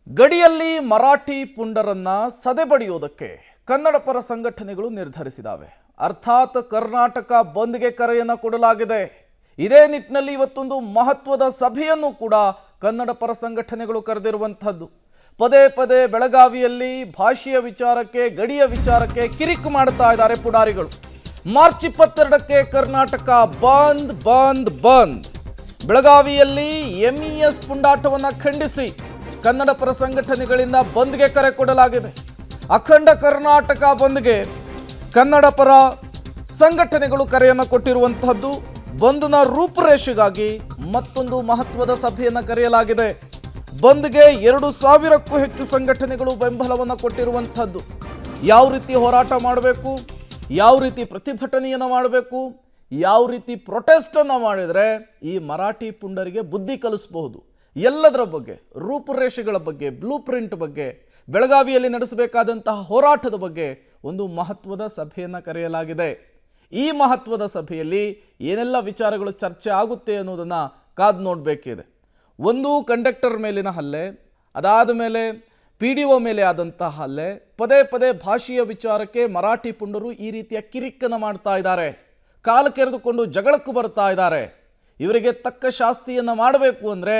ಗಡಿಯಲ್ಲಿ ಮರಾಠಿ ಪುಂಡರನ್ನ ಸದೆಬಡಿಯೋದಕ್ಕೆ ಕನ್ನಡ ಪರ ಸಂಘಟನೆಗಳು ನಿರ್ಧರಿಸಿದಾವೆ. ಅರ್ಥಾತ್ ಕರ್ನಾಟಕ ಬಂದ್ಗೆ ಕರೆಯನ್ನು ಕೊಡಲಾಗಿದೆ. ಇದೇ ನಿಟ್ಟಿನಲ್ಲಿ ಇವತ್ತೊಂದು ಮಹತ್ವದ ಸಭೆಯನ್ನು ಕೂಡ ಕನ್ನಡ ಪರ ಸಂಘಟನೆಗಳು ಕರೆದಿರುವಂತದ್ದು. ಪದೇ ಪದೇ ಬೆಳಗಾವಿಯಲ್ಲಿ ಭಾಷೆಯ ವಿಚಾರಕ್ಕೆ, ಗಡಿಯ ವಿಚಾರಕ್ಕೆ ಕಿರಿಕು ಮಾಡ್ತಾ ಇದ್ದಾರೆ ಪುಡಾರಿಗಳು. ಮಾರ್ಚ್ 22ಕ್ಕೆ ಕರ್ನಾಟಕ ಬಂದ್ ಬಂದ್ ಬಂದ್. ಬೆಳಗಾವಿಯಲ್ಲಿ MES ಪುಂಡಾಟವನ್ನು ಖಂಡಿಸಿ ಕನ್ನಡ ಪರ ಸಂಘಟನೆಗಳಿಂದ ಬಂದ್ಗೆ ಕರೆ ಕೊಡಲಾಗಿದೆ. ಅಖಂಡ ಕರ್ನಾಟಕ ಬಂದ್ಗೆ ಕನ್ನಡ ಪರ ಸಂಘಟನೆಗಳು ಕರೆಯನ್ನು ಕೊಟ್ಟಿರುವಂತಹದ್ದು. ಬಂದ್ನ ರೂಪುರೇಷೆಗಾಗಿ ಮತ್ತೊಂದು ಮಹತ್ವದ ಸಭೆಯನ್ನು ಕರೆಯಲಾಗಿದೆ. ಬಂದ್ಗೆ 2000ಕ್ಕೂ ಹೆಚ್ಚು ಸಂಘಟನೆಗಳು ಬೆಂಬಲವನ್ನು ಕೊಟ್ಟಿರುವಂತಹದ್ದು. ಯಾವ ರೀತಿ ಹೋರಾಟ ಮಾಡಬೇಕು, ಯಾವ ರೀತಿ ಪ್ರತಿಭಟನೆಯನ್ನು ಮಾಡಬೇಕು, ಯಾವ ರೀತಿ ಪ್ರೊಟೆಸ್ಟನ್ನು ಮಾಡಿದರೆ ಈ ಮರಾಠಿ ಪುಂಡರಿಗೆ ಬುದ್ಧಿ ಕಲಿಸಬಹುದು, ಎಲ್ಲದರ ಬಗ್ಗೆ, ರೂಪುರೇಷೆಗಳ ಬಗ್ಗೆ, ಬ್ಲೂ ಪ್ರಿಂಟ್ ಬಗ್ಗೆ, ಬೆಳಗಾವಿಯಲ್ಲಿ ನಡೆಸಬೇಕಾದಂತಹ ಹೋರಾಟದ ಬಗ್ಗೆ ಒಂದು ಮಹತ್ವದ ಸಭೆಯನ್ನು ಕರೆಯಲಾಗಿದೆ. ಈ ಮಹತ್ವದ ಸಭೆಯಲ್ಲಿ ಏನೆಲ್ಲ ವಿಚಾರಗಳು ಚರ್ಚೆ ಆಗುತ್ತೆ ಅನ್ನೋದನ್ನು ಕಾದು ನೋಡಬೇಕಿದೆ. ಒಂದು, ಕಂಡಕ್ಟರ್ ಮೇಲಿನ ಹಲ್ಲೆ, ಅದಾದ ಮೇಲೆ PDO ಮೇಲೆ ಆದಂತಹ ಹಲ್ಲೆ, ಪದೇ ಪದೇ ಭಾಷೆಯ ವಿಚಾರಕ್ಕೆ ಮರಾಠಿ ಪುಂಡರು ಈ ರೀತಿಯ ಕಿರಿಕನ್ನು ಮಾಡ್ತಾ ಇದ್ದಾರೆ. ಕಾಲು ಕೆರೆದುಕೊಂಡು ಜಗಳಕ್ಕೂ ಬರ್ತಾ ಇದ್ದಾರೆ. ಇವರಿಗೆ ತಕ್ಕ ಶಾಸ್ತಿಯನ್ನು ಮಾಡಬೇಕು ಅಂದರೆ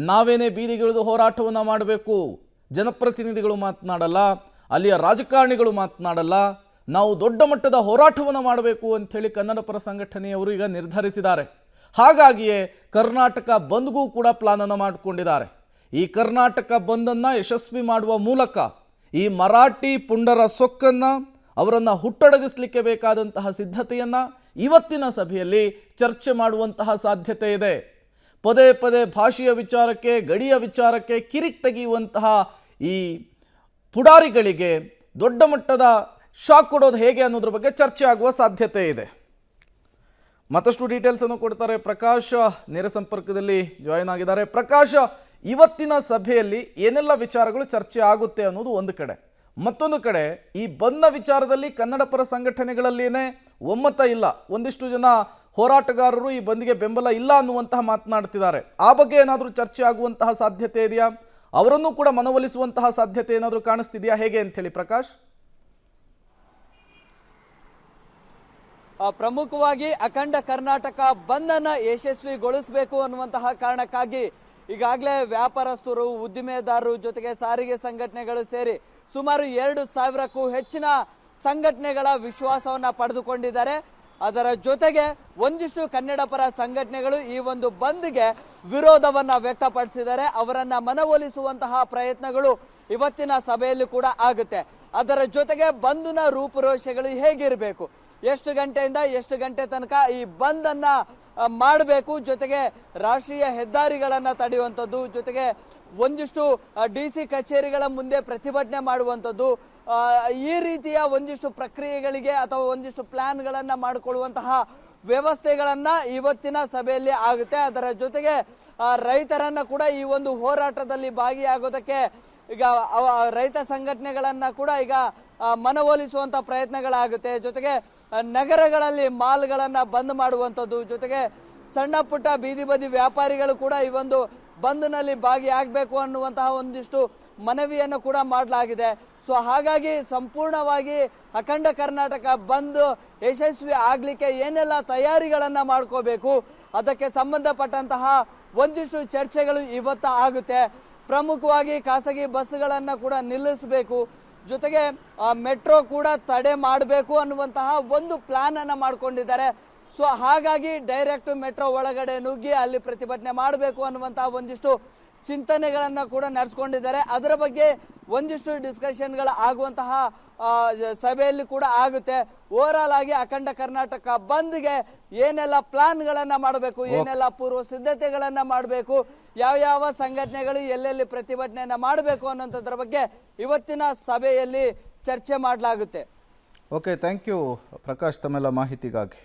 ನಾವೇನೇ ಬೀದಿಗಿಳಿದು ಹೋರಾಟವನ್ನು ಮಾಡಬೇಕು. ಜನಪ್ರತಿನಿಧಿಗಳು ಮಾತನಾಡಲ್ಲ, ಅಲ್ಲಿಯ ರಾಜಕಾರಣಿಗಳು ಮಾತನಾಡಲ್ಲ. ನಾವು ದೊಡ್ಡ ಮಟ್ಟದ ಹೋರಾಟವನ್ನು ಮಾಡಬೇಕು ಅಂಥೇಳಿ ಕನ್ನಡ ಪರ ಸಂಘಟನೆಯವರು ಈಗ ನಿರ್ಧರಿಸಿದ್ದಾರೆ. ಹಾಗಾಗಿಯೇ ಕರ್ನಾಟಕ ಬಂದ್ಗೂ ಕೂಡ ಪ್ಲಾನನ್ನು ಮಾಡಿಕೊಂಡಿದ್ದಾರೆ. ಈ ಕರ್ನಾಟಕ ಬಂದನ್ನು ಯಶಸ್ವಿ ಮಾಡುವ ಮೂಲಕ ಈ ಮರಾಠಿ ಪುಂಡರ ಸೊಕ್ಕನ್ನು, ಅವರನ್ನು ಹುಟ್ಟಡಗಿಸಲಿಕ್ಕೆ ಬೇಕಾದಂತಹ ಸಿದ್ಧತೆಯನ್ನು ಇವತ್ತಿನ ಸಭೆಯಲ್ಲಿ ಚರ್ಚೆ ಮಾಡುವಂತಹ ಸಾಧ್ಯತೆ ಇದೆ. ಪದೇ ಪದೇ ಭಾಷೆಯ ವಿಚಾರಕ್ಕೆ, ಗಡಿಯ ವಿಚಾರಕ್ಕೆ ಕಿರಿಕ್ ತೆಗೆಯುವಂತಹ ಈ ಪುಡಾರಿಗಳಿಗೆ ದೊಡ್ಡ ಮಟ್ಟದ ಶಾಕ್ ಕೊಡೋದು ಹೇಗೆ ಅನ್ನೋದ್ರ ಬಗ್ಗೆ ಚರ್ಚೆ ಆಗುವ ಸಾಧ್ಯತೆ ಇದೆ. ಮತ್ತಷ್ಟು ಡೀಟೇಲ್ಸ್ ಅನ್ನು ಕೊಡ್ತಾರೆ ಪ್ರಕಾಶ್, ನೇರ ಸಂಪರ್ಕದಲ್ಲಿ ಜಾಯಿನ್ ಆಗಿದ್ದಾರೆ. ಪ್ರಕಾಶ್, ಇವತ್ತಿನ ಸಭೆಯಲ್ಲಿ ಏನೆಲ್ಲ ವಿಚಾರಗಳು ಚರ್ಚೆ ಆಗುತ್ತೆ ಅನ್ನೋದು ಒಂದು ಕಡೆ, ಮತ್ತೊಂದು ಕಡೆ ಈ ಬಂದ ವಿಚಾರದಲ್ಲಿ ಕನ್ನಡ ಪರ ಸಂಘಟನೆಗಳಲ್ಲೇನೆ ಒಮ್ಮತ ಇಲ್ಲ. ಒಂದಿಷ್ಟು ಜನ ಹೋರಾಟಗಾರರು ಈ ಬಂದ್ಗೆ ಬೆಂಬಲ ಇಲ್ಲ ಅನ್ನುವಂತಹ ಮಾತನಾಡ್ತಿದ್ದಾರೆ. ಆ ಬಗ್ಗೆ ಏನಾದರೂ ಚರ್ಚೆ ಆಗುವಂತಹ ಸಾಧ್ಯತೆ ಇದೆಯಾ? ಅವರನ್ನು ಕೂಡ ಮನವೊಲಿಸುವಂತಹ ಸಾಧ್ಯತೆ ಏನಾದರೂ ಕಾಣಿಸ್ತಿದೆಯಾ? ಹೇಗೆ ಅಂಥೇಳಿ ಪ್ರಕಾಶ್? ಪ್ರಮುಖವಾಗಿ ಅಖಂಡ ಕರ್ನಾಟಕ ಬಂದನ್ನ ಯಶಸ್ವಿಗೊಳಿಸಬೇಕು ಅನ್ನುವಂತಹ ಕಾರಣಕ್ಕಾಗಿ ಈಗಾಗಲೇ ವ್ಯಾಪಾರಸ್ಥರು, ಉದ್ದಿಮೆದಾರರು ಜೊತೆಗೆ ಸಾರಿಗೆ ಸಂಘಟನೆಗಳು ಸೇರಿ ಸುಮಾರು 2000ಕ್ಕೂ ಹೆಚ್ಚಿನ ಸಂಘಟನೆಗಳ ವಿಶ್ವಾಸವನ್ನ ಪಡೆದುಕೊಂಡಿದ್ದಾರೆ. ಅದರ ಜೊತೆಗೆ ಒಂದಿಷ್ಟು ಕನ್ನಡ ಪರ ಸಂಘಟನೆಗಳು ಈ ಒಂದು ಬಂದ್ಗೆ ವಿರೋಧವನ್ನ ವ್ಯಕ್ತಪಡಿಸಿದ್ದಾರೆ. ಅವರನ್ನ ಮನವೊಲಿಸುವಂತಹ ಪ್ರಯತ್ನಗಳು ಇವತ್ತಿನ ಸಭೆಯಲ್ಲಿ ಕೂಡ ಆಗುತ್ತೆ. ಅದರ ಜೊತೆಗೆ ಬಂದ್ನ ರೂಪುರೇಷೆಗಳು ಹೇಗಿರಬೇಕು, ಎಷ್ಟು ಗಂಟೆಯಿಂದ ಎಷ್ಟು ಗಂಟೆ ತನಕ ಈ ಬಂದನ್ನ ಮಾಡಬೇಕು, ಜೊತೆಗೆ ರಾಷ್ಟ್ರೀಯ ಹೆದ್ದಾರಿಗಳನ್ನ ತಡೆಯುವಂಥದ್ದು, ಜೊತೆಗೆ ಒಂದಿಷ್ಟು DC ಕಚೇರಿಗಳ ಮುಂದೆ ಪ್ರತಿಭಟನೆ ಮಾಡುವಂಥದ್ದು, ಈ ರೀತಿಯ ಒಂದಿಷ್ಟು ಪ್ರಕ್ರಿಯೆಗಳಿಗೆ ಅಥವಾ ಒಂದಿಷ್ಟು ಪ್ಲಾನ್ಗಳನ್ನ ಮಾಡಿಕೊಳ್ಳುವಂತಹ ವ್ಯವಸ್ಥೆಗಳನ್ನ ಇವತ್ತಿನ ಸಭೆಯಲ್ಲಿ ಆಗುತ್ತೆ. ಅದರ ಜೊತೆಗೆ ರೈತರನ್ನ ಕೂಡ ಈ ಒಂದು ಹೋರಾಟದಲ್ಲಿ ಭಾಗಿಯಾಗೋದಕ್ಕೆ ಈಗ ರೈತ ಸಂಘಟನೆಗಳನ್ನ ಕೂಡ ಈಗ ಮನವೊಲಿಸುವಂತ ಪ್ರಯತ್ನಗಳಾಗುತ್ತೆ. ಜೊತೆಗೆ ನಗರಗಳಲ್ಲಿ ಮಾಲ್ಗಳನ್ನ ಬಂದ್ ಮಾಡುವಂಥದ್ದು, ಜೊತೆಗೆ ಸಣ್ಣ ಪುಟ್ಟ ಬೀದಿ ಬದಿ ವ್ಯಾಪಾರಿಗಳು ಕೂಡ ಈ ಒಂದು ಬಂದ್ನಲ್ಲಿ ಭಾಗಿಯಾಗಬೇಕು ಅನ್ನುವಂತಹ ಒಂದಿಷ್ಟು ಮನವಿಯನ್ನು ಕೂಡ ಮಾಡಲಾಗಿದೆ. ಸೊ ಹಾಗಾಗಿ ಸಂಪೂರ್ಣವಾಗಿ ಅಖಂಡ ಕರ್ನಾಟಕ ಬಂದ್ ಯಶಸ್ವಿ ಆಗ್ಲಿಕ್ಕೆ ಏನೆಲ್ಲ ತಯಾರಿಗಳನ್ನ ಮಾಡ್ಕೋಬೇಕು, ಅದಕ್ಕೆ ಸಂಬಂಧಪಟ್ಟಂತಹ ಒಂದಿಷ್ಟು ಚರ್ಚೆಗಳು ಇವತ್ತು ಆಗುತ್ತೆ. ಪ್ರಮುಖವಾಗಿ ಖಾಸಗಿ ಬಸ್ಗಳನ್ನ ಕೂಡ ನಿಲ್ಲಿಸಬೇಕು, ಜೊತೆಗೆ ಮೆಟ್ರೋ ಕೂಡ ತಡೆ ಮಾಡಬೇಕು ಅನ್ನುವಂತಹ ಒಂದು ಪ್ಲಾನ್ ಅನ್ನ ಮಾಡ್ಕೊಂಡಿದ್ದಾರೆ. ಸೊ ಹಾಗಾಗಿ ಡೈರೆಕ್ಟ್ ಮೆಟ್ರೋ ಒಳಗಡೆ ನುಗ್ಗಿ ಅಲ್ಲಿ ಪ್ರತಿಭಟನೆ ಮಾಡಬೇಕು ಅನ್ನುವಂತಹ ಒಂದಿಷ್ಟು ಚಿಂತನೆಗಳನ್ನ ಕೂಡ ನಡೆಸ್ಕೊಂಡಿದ್ದಾರೆ. ಅದರ ಬಗ್ಗೆ ಒಂದಿಷ್ಟು ಡಿಸ್ಕಷನ್ಗಳು ಆಗುವಂತಹ ಸಭೆಯಲ್ಲಿ ಕೂಡ ಆಗುತ್ತೆ. ಓವರ್ ಆಲ್ ಆಗಿ ಅಖಂಡ ಕರ್ನಾಟಕ ಬಂದ್ಗೆ ಏನೆಲ್ಲ ಪ್ಲಾನ್ಗಳನ್ನ ಮಾಡಬೇಕು, ಏನೆಲ್ಲ ಪೂರ್ವ ಸಿದ್ಧತೆಗಳನ್ನ ಮಾಡಬೇಕು, ಯಾವ ಸಂಘಟನೆಗಳು ಎಲ್ಲೆಲ್ಲಿ ಪ್ರತಿಭಟನೆಯನ್ನ ಮಾಡಬೇಕು ಅನ್ನೋದ್ರ ಬಗ್ಗೆ ಇವತ್ತಿನ ಸಭೆಯಲ್ಲಿ ಚರ್ಚೆ ಮಾಡಲಾಗುತ್ತೆ. ಓಕೆ, ಥ್ಯಾಂಕ್ ಯು ಪ್ರಕಾಶ್ ತಮ್ಮೆಲ್ಲ ಮಾಹಿತಿಗಾಗಿ.